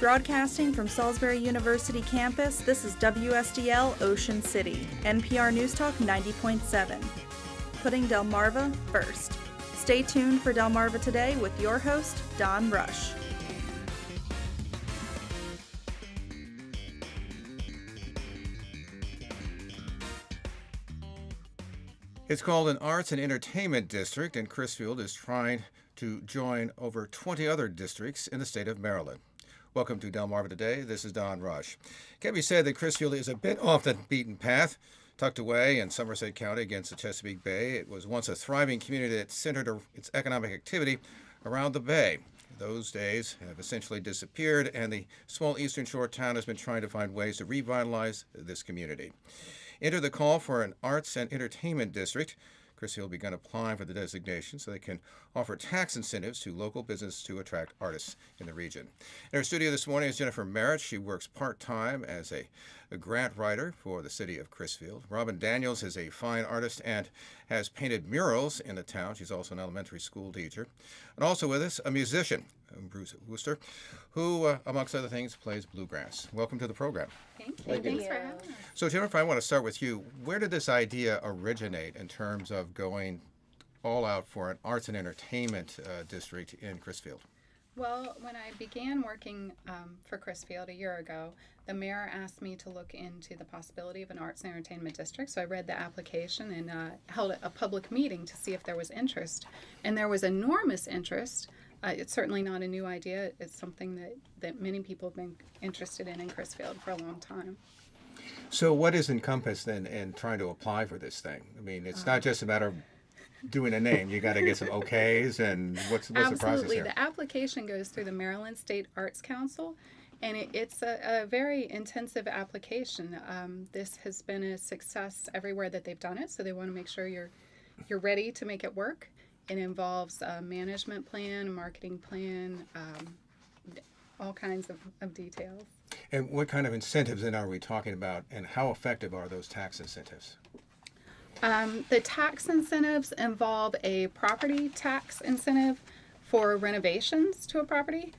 Broadcasting from Salisbury University campus, this is WSDL Ocean City, NPR News Talk 90.7. Putting Delmarva first. Stay tuned for Delmarva Today with your host, Don Rush. It's called an Arts and Entertainment District, and Crisfield is trying to join over 20 other districts in the state of Maryland. Welcome to Delmarva Today. This is Don Rush. It can be said that Crisfield is a bit off the beaten path. Tucked away in Somerset County against the Chesapeake Bay, it was once a thriving community that centered its economic activity around the bay. Those days have essentially disappeared, and the small Eastern Shore town has been trying to find ways to revitalize this community. Enter the call for an Arts and Entertainment District. Crisfield begun applying for the designation so they can offer tax incentives to local business to attract artists in the region. In our studio this morning is Jennifer Merritt. She works part-time as a grant writer for the city of Crisfield. Robin Daniels is a fine artist and has painted murals in the town. She's also an elementary school teacher. And also with us, a musician, Bruce Wooster, who, amongst other things, plays bluegrass. Welcome to the program. Thank you. Thanks for having us. So, Jennifer, I want to start with you. Where did this idea originate in terms of going all out for an arts and entertainment district in Crisfield? Well, when I began working for Crisfield a year ago, the mayor asked me to look into the possibility of an arts and entertainment district. So I read the application and held a public meeting to see if there was interest. And there was enormous interest. It's certainly not a new idea. It's something that many people have been interested in Crisfield for a long time. So what is encompassed in trying to apply for this thing? I mean, it's not just a matter of doing a name. You got to get some okays, and what's the process here? Absolutely. The application goes through the Maryland State Arts Council, and it's a very intensive application. This has been a success everywhere that they've done it, so they want to make sure you're ready to make it work. It involves a management plan, a marketing plan, all kinds of details. And what kind of incentives then are we talking about, and how effective are those tax incentives? The tax incentives involve a property tax incentive for renovations to a property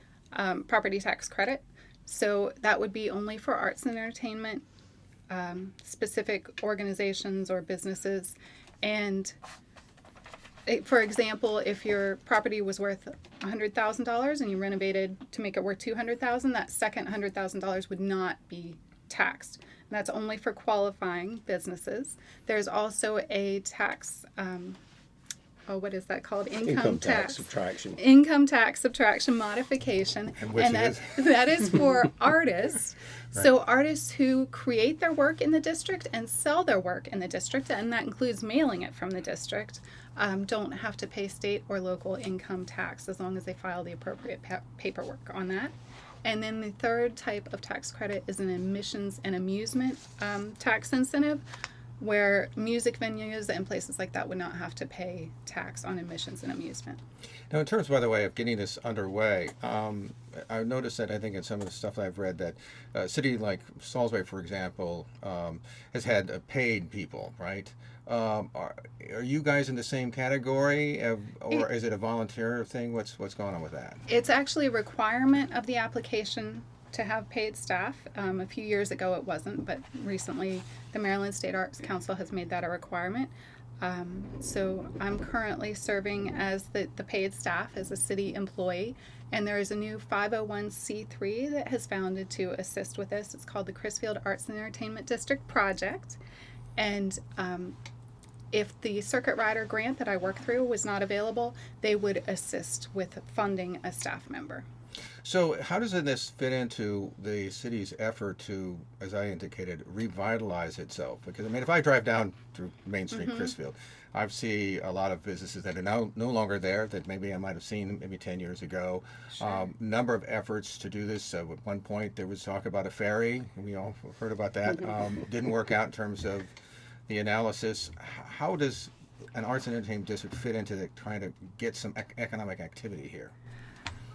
tax credit. So that would be only for arts and entertainment, specific organizations or businesses. And for example, if your property was worth $100,000 and you renovated to make it worth $200,000, that second $100,000 would not be taxed. And that's only for qualifying businesses. There's also a tax, what is that called? Income tax subtraction. Income tax subtraction modification. And that is for artists. Right. So artists who create their work in the district and sell their work in the district, and that includes mailing it from the district, don't have to pay state or local income tax as long as they file the appropriate paperwork on that. And then the third type of tax credit is an admissions and amusement tax incentive, where music venues and places like that would not have to pay tax on admissions and amusement. Now, in terms, by the way, of getting this underway, I've noticed that I think in some of the stuff that I've read that a city like Salisbury, for example, has had paid people, right? Are you guys in the same category, or is it a volunteer thing? What's going on with that? It's actually a requirement of the application to have paid staff. A few years ago it wasn't, but recently the Maryland State Arts Council has made that a requirement. So I'm currently serving as the paid staff as a city employee, and there is a new 501c3 that has founded to assist with this. It's called the Crisfield Arts and Entertainment District Project, and if the circuit rider grant that I work through was not available, they would assist with funding a staff member. So how does this fit into the city's effort to, as I indicated, revitalize itself? Because, I mean, if I drive down through Main Street, Crisfield, I see a lot of businesses that are now no longer there that maybe I might have seen maybe 10 years ago. Sure. Number of efforts to do this. At one point, there was talk about a ferry. We all heard about that. Didn't work out in terms of the analysis. How does an arts and entertainment district fit into trying to get some economic activity here?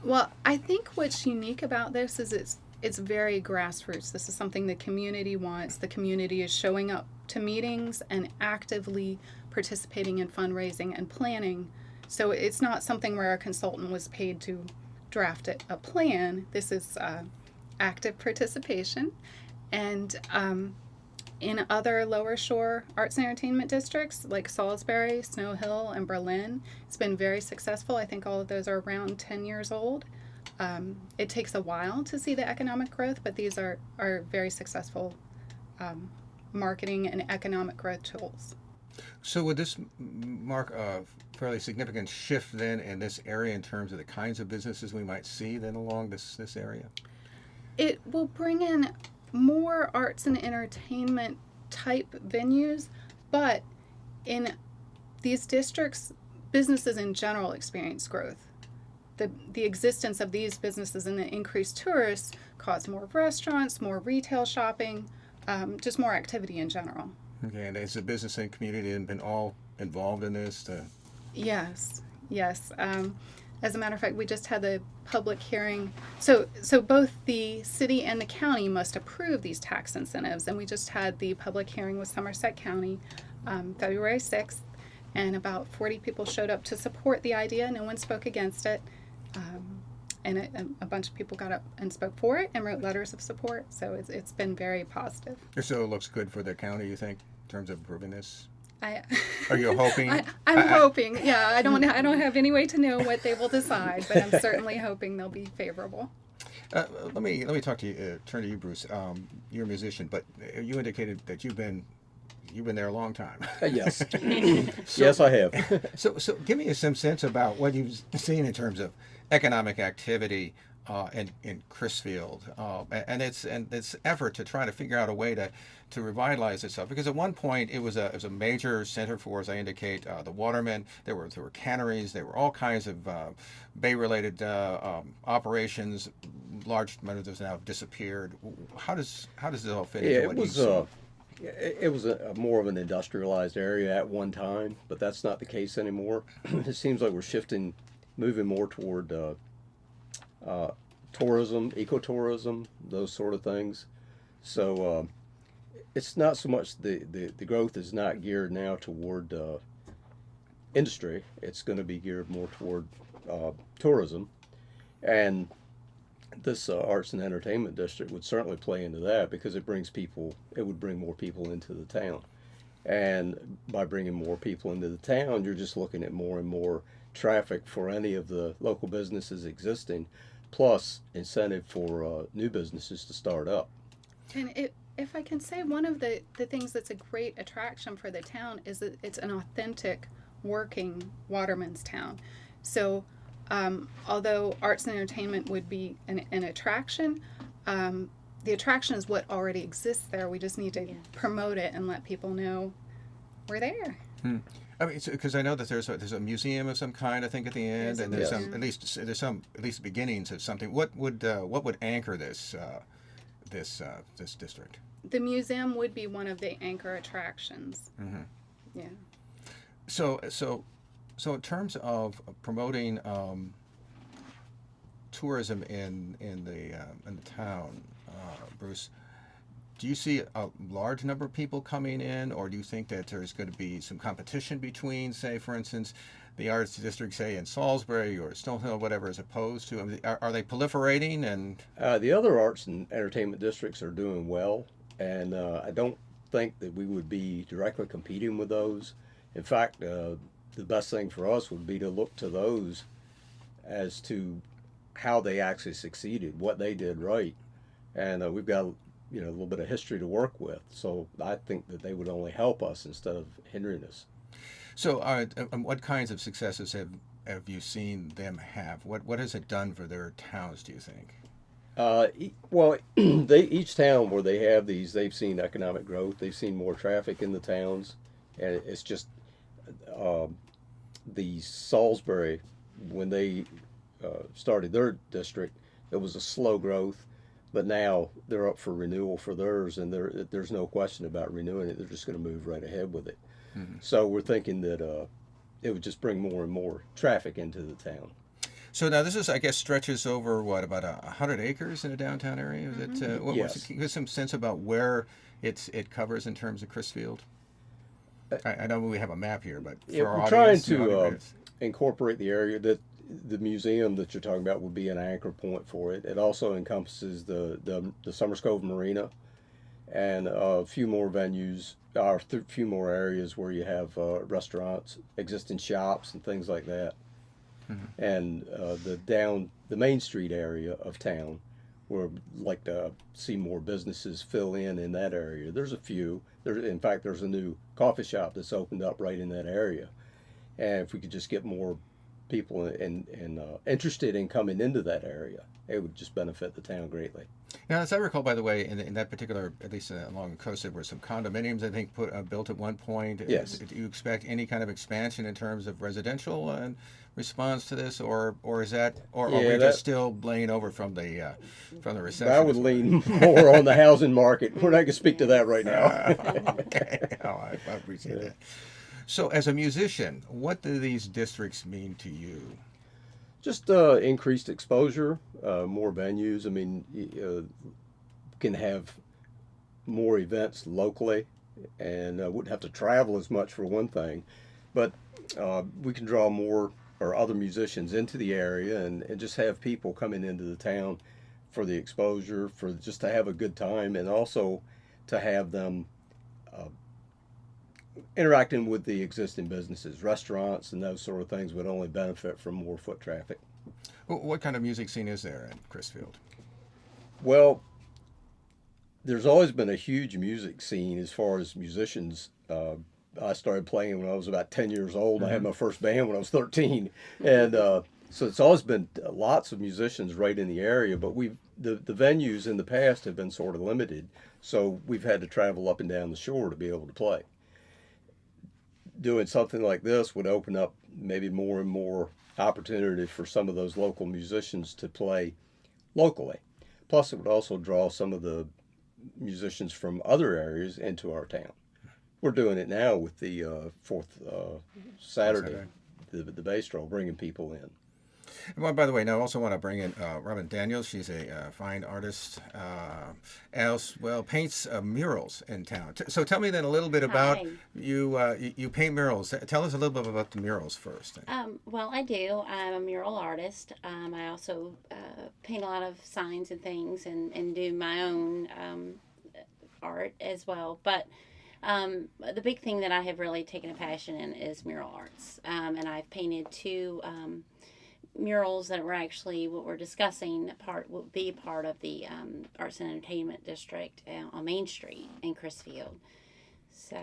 Well, I think what's unique about this is it's very grassroots. This is something the community wants. The community is showing up to meetings and actively participating in fundraising and planning. So it's not something where a consultant was paid to draft a plan. This is active participation. And in other lower shore arts and entertainment districts like Salisbury, Snow Hill, and Berlin, it's been very successful. I think all of those are around 10 years old. It takes a while to see the economic growth, but these are very successful marketing and economic growth tools. So would this mark a fairly significant shift then in this area in terms of the kinds of businesses we might see then along this area? It will bring in more arts and entertainment type venues, but in these districts, businesses in general experience growth. The existence of these businesses and the increased tourists cause more restaurants, more retail shopping, just more activity in general. Okay, and has the business and community been all involved in this? Yes. As a matter of fact, we just had the public hearing. So both the city and the county must approve these tax incentives, and we just had the public hearing with Somerset County February 6th, and about 40 people showed up to support the idea. No one spoke against it, and a bunch of people got up and spoke for it and wrote letters of support. So it's been very positive. So it looks good for the county, you think, in terms of approving this? Are you hoping? I'm hoping. Yeah, I don't have any way to know what they will decide, but I'm certainly hoping they'll be favorable. Let me talk to you. Turn to you, Bruce. You're a musician, but you indicated that you've been there a long time. Yes. Yes, I have. So give me some sense about what you've seen in terms of economic activity in Crisfield and its effort to try to figure out a way to revitalize itself, because at one point it was a major center for, as I indicate, the watermen. There were canneries. There were all kinds of bay-related operations. Large numbers of those now have disappeared. How does it all fit into what you see? It was a more of an industrialized area at one time, but that's not the case anymore. It seems like we're moving more toward tourism, ecotourism, those sort of things. So it's not so much the growth is not geared now toward industry. It's going to be geared more toward tourism, and this arts and entertainment district would certainly play into that, because it would bring more people into the town. And by bringing more people into the town, you're just looking at more and more traffic for any of the local businesses existing, plus incentive for new businesses to start up. And if I can say, one of the things that's a great attraction for the town is that it's an authentic working waterman's town. So although arts and entertainment would be an attraction, the attraction is what already exists there. We just need to promote it and let people know we're there. I mean, because I know that there's a museum of some kind, I think, at the end, and there's some at least beginnings of something. What would anchor this district? The museum would be one of the anchor attractions. Mm-hmm. Yeah. So in terms of promoting tourism in the town, Bruce, do you see a large number of people coming in, or do you think that there's going to be some competition between, say, for instance, the arts district, say, in Salisbury or Stonehill, whatever, as opposed to? I mean, are they proliferating? And the other arts and entertainment districts are doing well, and I don't think that we would be directly competing with those. In fact, the best thing for us would be to look to those as to how they actually succeeded, what they did right, and we've got a little bit of history to work with. So I think that they would only help us instead of hindering us. So what kinds of successes have you seen them have? What has it done for their towns, do you think? Well, each town where they have these, they've seen economic growth. They've seen more traffic in the towns, and it's just the Salisbury, when they started their district, it was a slow growth. But now they're up for renewal for theirs, and there's no question about renewing it. They're just going to move right ahead with it. Mm-hmm. So we're thinking that it would just bring more and more traffic into the town. So now this is, I guess, stretches over, about 100 acres in a downtown area? Is it? Yes. Can you give some sense about where it covers in terms of Crisfield? I know we have a map here, but for our we're trying audience, to incorporate the area that the museum that you're talking about would be an anchor point for it. It also encompasses the Summers Cove Marina and a few more venues, or a few more areas where you have restaurants, existing shops, and things like that. And the Main Street area of town, where I'd like to see more businesses fill in that area. There's a few. In fact, there's a new coffee shop that's opened up right in that area. And if we could just get more people interested in coming into that area, it would just benefit the town greatly. Now, as I recall, by the way, in that particular, at least along the coast, there were some condominiums, I think, built at one point. Yes. Do you expect any kind of expansion in terms of residential in response to this, or is that, or are we just still laying over from the recession? I would lean more on the housing market. We're not going to speak to that right now. Okay. Oh, I appreciate that. So, as a musician, what do these districts mean to you? Just increased exposure, more venues. I mean, can have more events locally, and wouldn't have to travel as much for one thing. But we can draw more or other musicians into the area, and just have people coming into the town for the exposure, for just to have a good time, and also to have them interacting with the existing businesses, restaurants, and those sort of things would only benefit from more foot traffic. What kind of music scene is there in Crisfield? Well, there's always been a huge music scene as far as musicians. I started playing when I was about 10 years old. I had my first band when I was 13. And so it's always been lots of musicians right in the area, but the venues in the past have been sort of limited. So we've had to travel up and down the shore to be able to play. Doing something like this would open up maybe more and more opportunity for some of those local musicians to play locally. Plus, it would also draw some of the musicians from other areas into our town. We're doing it now with the fourth Saturday, the bass draw, bringing people in. Well, by the way, now I also want to bring in Robin Daniels. She's a fine artist, as well, paints murals in town. So tell me then a little bit about you. You paint murals. Tell us a little bit about the murals first. Well, I do. I'm a mural artist. I also paint a lot of signs and things, and do my own art as well. But the big thing that I have really taken a passion in is mural arts, and I've painted two murals that were actually what we're discussing will be part of the Arts and Entertainment District on Main Street in Crisfield. So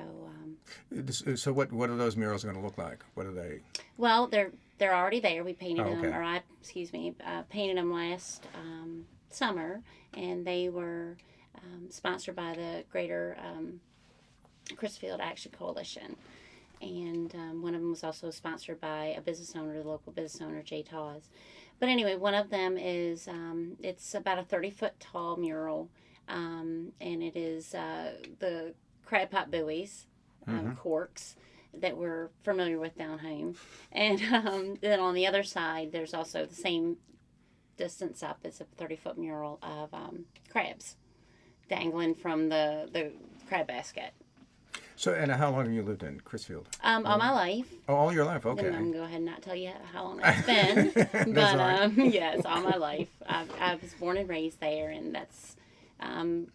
so what are those murals going to look like? What are they? Well, they're already there. We painted okay. them, or I painted them last summer, and they were sponsored by the Greater Crisfield Action Coalition. And one of them was also sponsored by a business owner, the local business owner, Jay Tawes. But anyway, one of them is, it's about a 30-foot tall mural, and it is the crab pot buoys, corks, that we're familiar with down home. And then on the other side, there's also the same distance up, it's a 30-foot mural of crabs dangling from the crab basket. So, and how long have you lived in Crisfield? All my life. Oh, all your life, okay. I'm going to go ahead and not tell you how long that's been. But, yes, all my life. I was born and raised there, and that's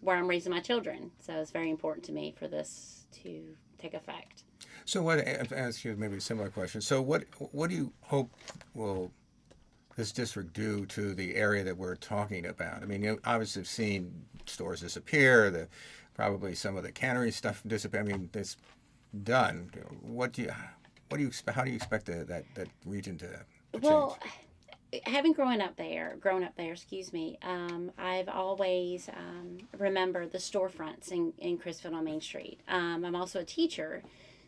where I'm raising my children. So it's very important to me for this to take effect. So I'll ask you maybe a similar question. So what do you hope will this district do to the area that we're talking about? I mean, you obviously have seen stores disappear, probably some of the cannery stuff disappear. I mean, it's done. How do you expect that region to change? Well, having grown up there, I've always remembered the storefronts in Crisfield on Main Street. I'm also a teacher,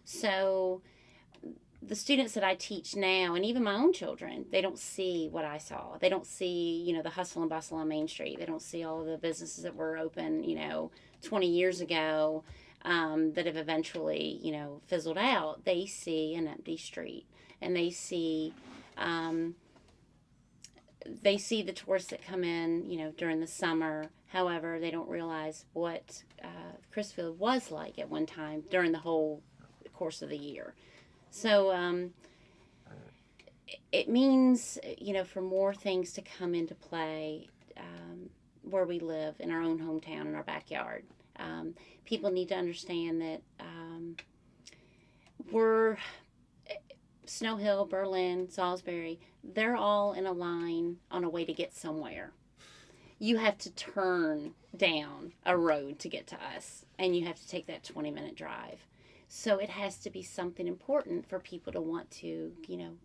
so the students that I teach now, and even my own children, they don't see what I saw. They don't see, the hustle and bustle on Main Street. They don't see all of the businesses that were open, 20 years ago that have eventually, fizzled out. They see an empty street, and they see the tourists that come in, during the summer. However, they don't realize what Crisfield was like at one time during the whole course of the year. So it means, for more things to come into play where we live in our own hometown, in our backyard. People need to understand that we're Snow Hill, Berlin, Salisbury, they're all in a line on a way to get somewhere. You have to turn down a road to get to us, and you have to take that 20-minute drive. So it has to be something important for people to want to,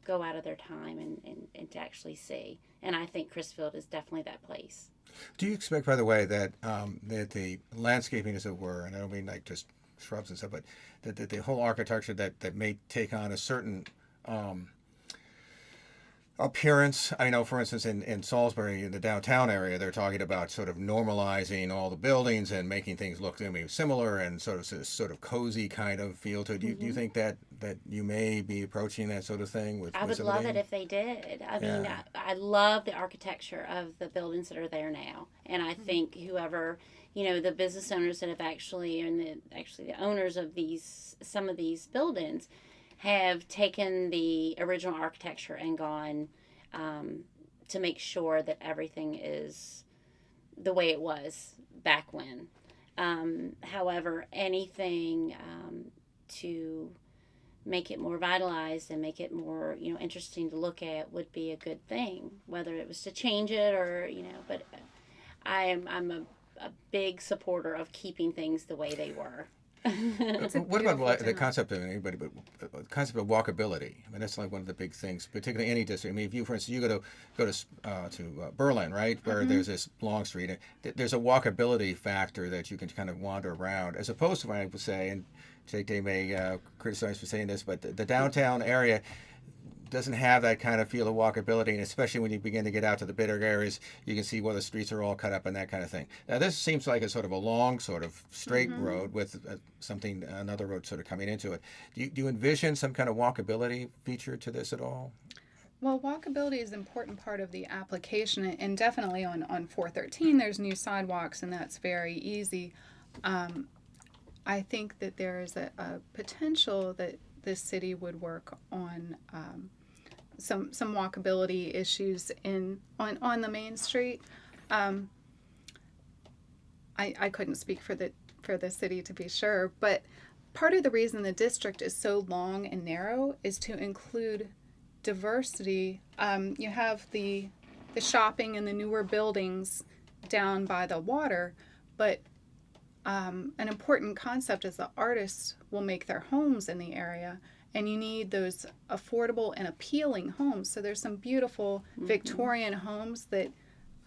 go out of their time and to actually see. And I think Crisfield is definitely that place. Do you expect, by the way, that that the landscaping, as it were, and I don't mean like just shrubs and stuff, but that the whole architecture that may take on a certain appearance? I know, for instance, in Salisbury, in the downtown area, they're talking about sort of normalizing all the buildings and making things look similar and sort of cozy kind of feel to it. Do you think that you may be approaching that sort of thing with? I would love it if they did. I mean, I love the architecture of the buildings that are there now, and I think whoever, the business owners that have actually, and the owners of some of these buildings, have taken the original architecture and gone to make sure that everything is the way it was back when. However, anything to make it more vitalized and make it more, interesting to look at would be a good thing, whether it was to change it or, but I'm a big supporter of keeping things the way they were. What about the concept of anybody, but the concept of walkability? I mean, that's like one of the big things, particularly any district. I mean, if you, for instance, you go to Berlin, right, where there's this long street, there's a walkability factor that you can kind of wander around, as opposed to what I would say, and Jake Day may criticize for saying this, but the downtown area doesn't have that kind of feel of walkability, and especially when you begin to get out to the bigger areas, you can see where the streets are all cut up and that kind of thing. Now, this seems like a sort of a long, sort of straight road with another road sort of coming into it. Do you envision some kind of walkability feature to this at all? Well, walkability is an important part of the application, and definitely on 413 there's new sidewalks, and that's very easy. I think that there is a potential that this city would work on some walkability issues on the main street. I couldn't speak for the city to be sure, but part of the reason the district is so long and narrow is to include diversity. You have the shopping and the newer buildings down by the water, but an important concept is the artists will make their homes in the area, and you need those affordable and appealing homes. So there's some beautiful Victorian homes that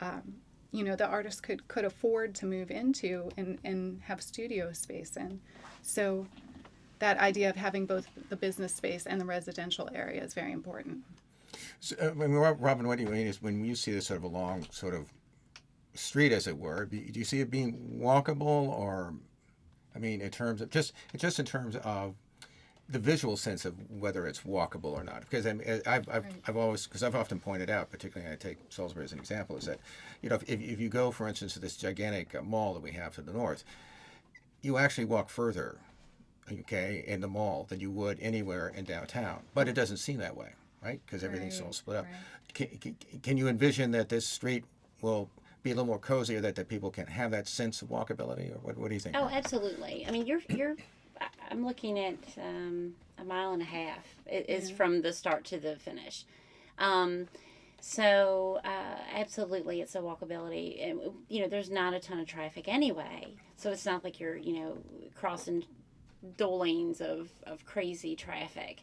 the artists could afford to move into and have studio space in. So that idea of having both the business space and the residential area is very important. So, Robin, what do you mean is when you see this sort of a long sort of street, as it were, do you see it being walkable, or, I mean, in terms of just in terms of the visual sense of whether it's walkable or not? Because I've often pointed out, particularly I take Salisbury as an example, is that if you go, for instance, to this gigantic mall that we have to the north, you actually walk further, okay, in the mall than you would anywhere in downtown, but it doesn't seem that way, right? Because everything's all split up. Right. Can you envision that this street will be a little more cozy, or that people can have that sense of walkability, or what do you think? Oh, absolutely. I mean, I'm looking at a mile and a half is from the start to the finish. So absolutely, it's a walkability. And, there's not a ton of traffic anyway, so it's not like you're crossing dual lanes of crazy traffic.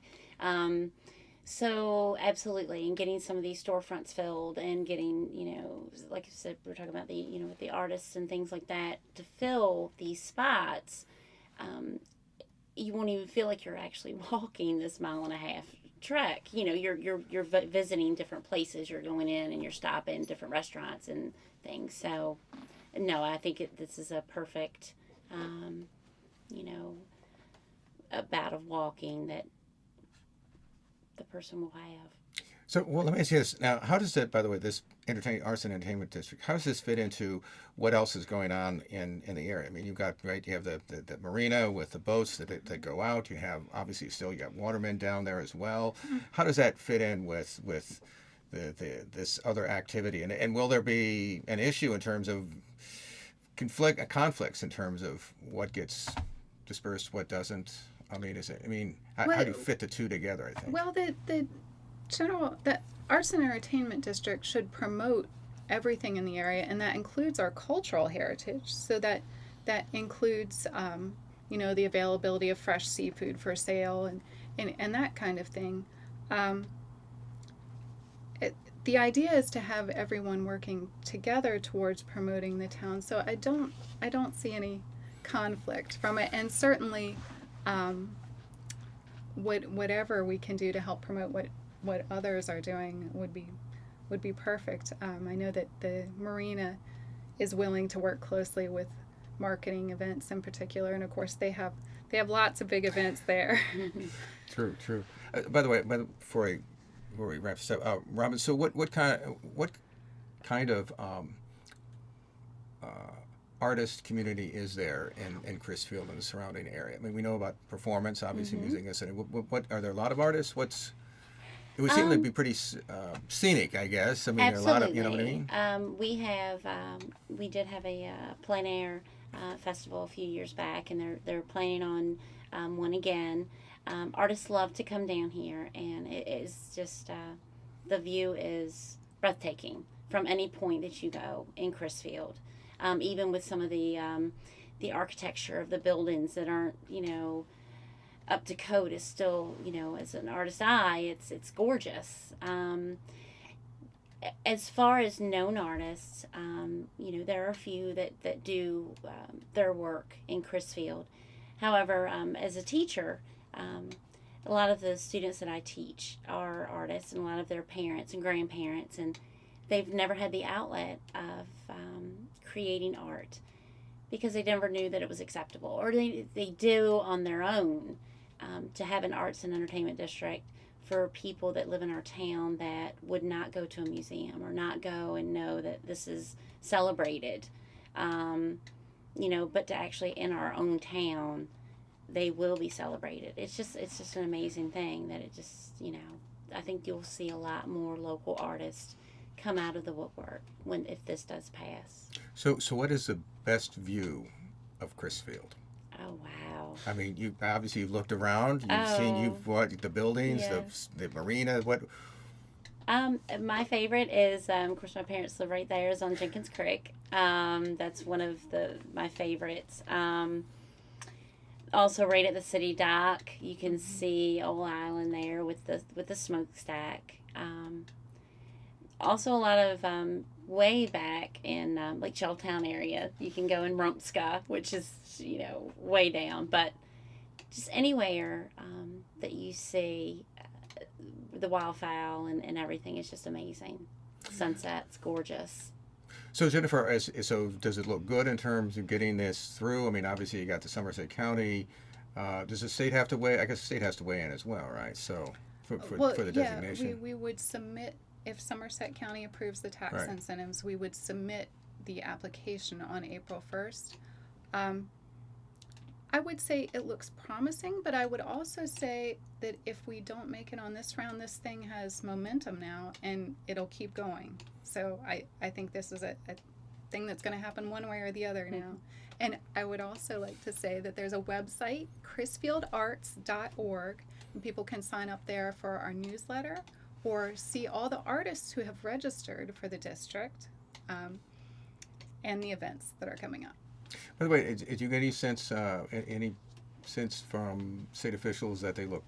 So absolutely, and getting some of these storefronts filled, and getting, like you said, we're talking about with the artists and things like that, to fill these spots. You won't even feel like you're actually walking this mile and a half trek. You're visiting different places. You're going in and you're stopping different restaurants and things. So, no, I think this is a perfect, a bout of walking that the person will have. So, well, let me ask you this. Now, how does that, by the way, this arts and entertainment district, how does this fit into what else is going on in the area? I mean, you've got, right, you have the marina with the boats that go out. You have, obviously, still, you got watermen down there as well. How does that fit in with this other activity? And will there be an issue in terms of conflicts in terms of what gets dispersed, what doesn't? I mean, how do you fit the two together, I think? Well, the Arts and Entertainment District should promote everything in the area, and that includes our cultural heritage. So that includes, the availability of fresh seafood for sale and that kind of thing. The idea is to have everyone working together towards promoting the town. So I don't see any conflict from it, and certainly, whatever we can do to help promote what others are doing would be perfect. I know that the marina is willing to work closely with marketing events in particular, and of course they have lots of big events there. True. By the way, before we wrap this up, Robin, so what kind of artist community is there in Crisfield and the surrounding area? I mean, we know about performance, obviously, music, and what are there a lot of artists? It would seem to be pretty scenic, I guess. I mean, absolutely. there are a lot of, you know what I mean? We did have a plein air festival a few years back, and they're planning on one again. Artists love to come down here, and it is just the view is breathtaking from any point that you go in Crisfield. Even with some of the architecture of the buildings that aren't, up to code, is still, as an artist's eye, it's gorgeous. As far as known artists, there are a few that do their work in Crisfield. However, as a teacher, a lot of the students that I teach are artists, and a lot of their parents and grandparents, and they've never had the outlet of creating art because they never knew that it was acceptable, or they do on their own. To have an arts and entertainment district for people that live in our town that would not go to a museum or not go and know that this is celebrated, but to actually in our own town, they will be celebrated. It's just an amazing thing that it just, I think you'll see a lot more local artists come out of the woodwork if this does pass. So what is the best view of Crisfield? Oh, wow. I mean, you've looked around. You've the buildings, yes. the marina. What? My favorite is, of course, my parents live right there, is on Jenkins Creek. That's one of my favorites. Also, right at the city dock, you can see Old Island there with the smokestack. Also, a lot of way back in like Chelltown area, you can go in Rumpska, which is way down, but just anywhere that you see the wildfowl and everything is just amazing. Sunset's gorgeous. So Jennifer, so does it look good in terms of getting this through? I mean, obviously you got the Somerset County. Does the state have to weigh? I guess the state has to weigh in as well, right? So for the designation, we would submit. If Somerset County approves the tax right. incentives, we would submit the application on April 1st. I would say it looks promising, but I would also say that if we don't make it on this round, this thing has momentum now, and it'll keep going. So I think this is a thing that's going to happen one way or the other now. And I would also like to say that there's a website, crisfieldarts.org, and people can sign up there for our newsletter or see all the artists who have registered for the district and the events that are coming up. By the way, did you get any sense from state officials that they look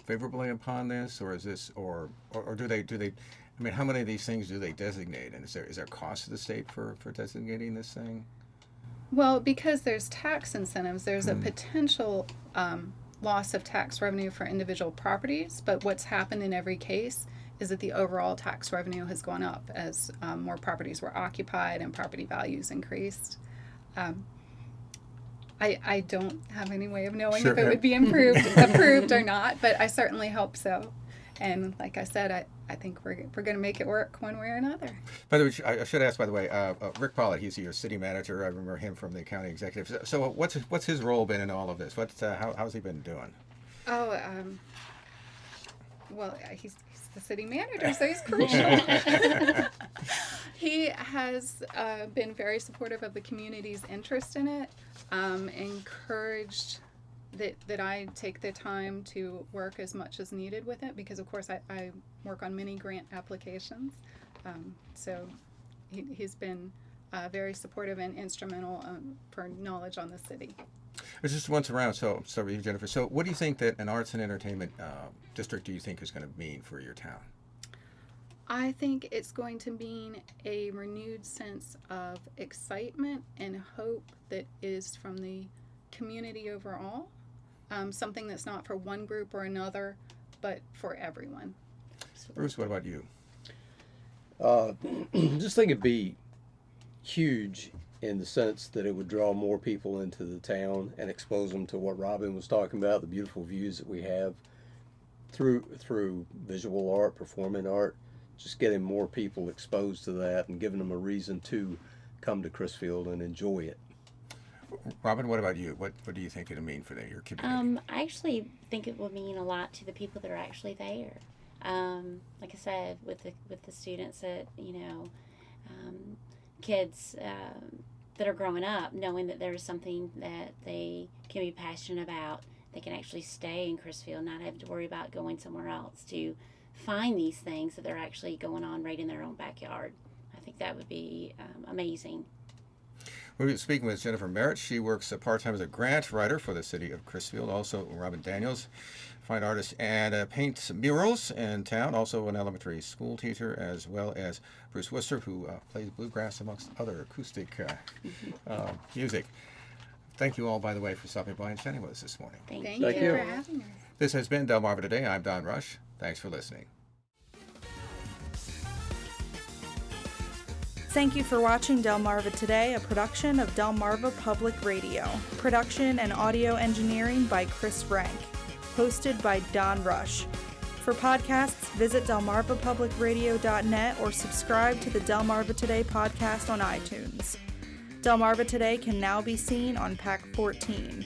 favorably upon this, or is this, or do they? I mean, how many of these things do they designate, and is there cost to the state for designating this thing? Well, because there's tax incentives, there's a potential loss of tax revenue for individual properties, but what's happened in every case is that the overall tax revenue has gone up as more properties were occupied and property values increased. I don't have any way of knowing if it would be approved or not, but I certainly hope so. And like I said, I think we're going to make it work one way or another. By the way, I should ask, by the way, Rick Pollitt, he's your city manager. I remember him from the county executive. So what's his role been in all of this? How's he been doing? Oh, well, he's the city manager, so he's crucial. He has been very supportive of the community's interest in it, encouraged that I take the time to work as much as needed with it, because of course I work on many grant applications. So he's been very supportive and instrumental for knowledge on the city. It's just once around, so Jennifer. So what do you think that an arts and entertainment district do you think is going to mean for your town? I think it's going to mean a renewed sense of excitement and hope that is from the community overall. Something that's not for one group or another, but for everyone. Bruce, what about you? Just think it'd be huge in the sense that it would draw more people into the town and expose them to what Robin was talking about, the beautiful views that we have through visual art, performing art, just getting more people exposed to that and giving them a reason to come to Crisfield and enjoy it. Robin, what about you? What do you think it'll mean for your community? I actually think it will mean a lot to the people that are actually there. Like I said, with the students that, kids that are growing up, knowing that there's something that they can be passionate about, they can actually stay in Crisfield, not have to worry about going somewhere else to find these things that they're actually going on right in their own backyard. I think that would be amazing. We're speaking with Jennifer Merritt. She works part-time as a grant writer for the city of Crisfield. Also, Robin Daniels, fine artist, and paints murals in town. Also an elementary school teacher, as well as Bruce Worcester, who plays bluegrass amongst other acoustic music. Thank you all, by the way, for stopping by and chatting with us this morning. Thank Thank you you. for having us. This has been Delmarva Today. I'm Don Rush. Thanks for listening. Thank you for watching Delmarva Today, a production of Delmarva Public Radio. Production and audio engineering by Chris Frank. Hosted by Don Rush. For podcasts, visit delmarvapublicradio.net or subscribe to the Delmarva Today podcast on iTunes. Delmarva Today can now be seen on Pack 14.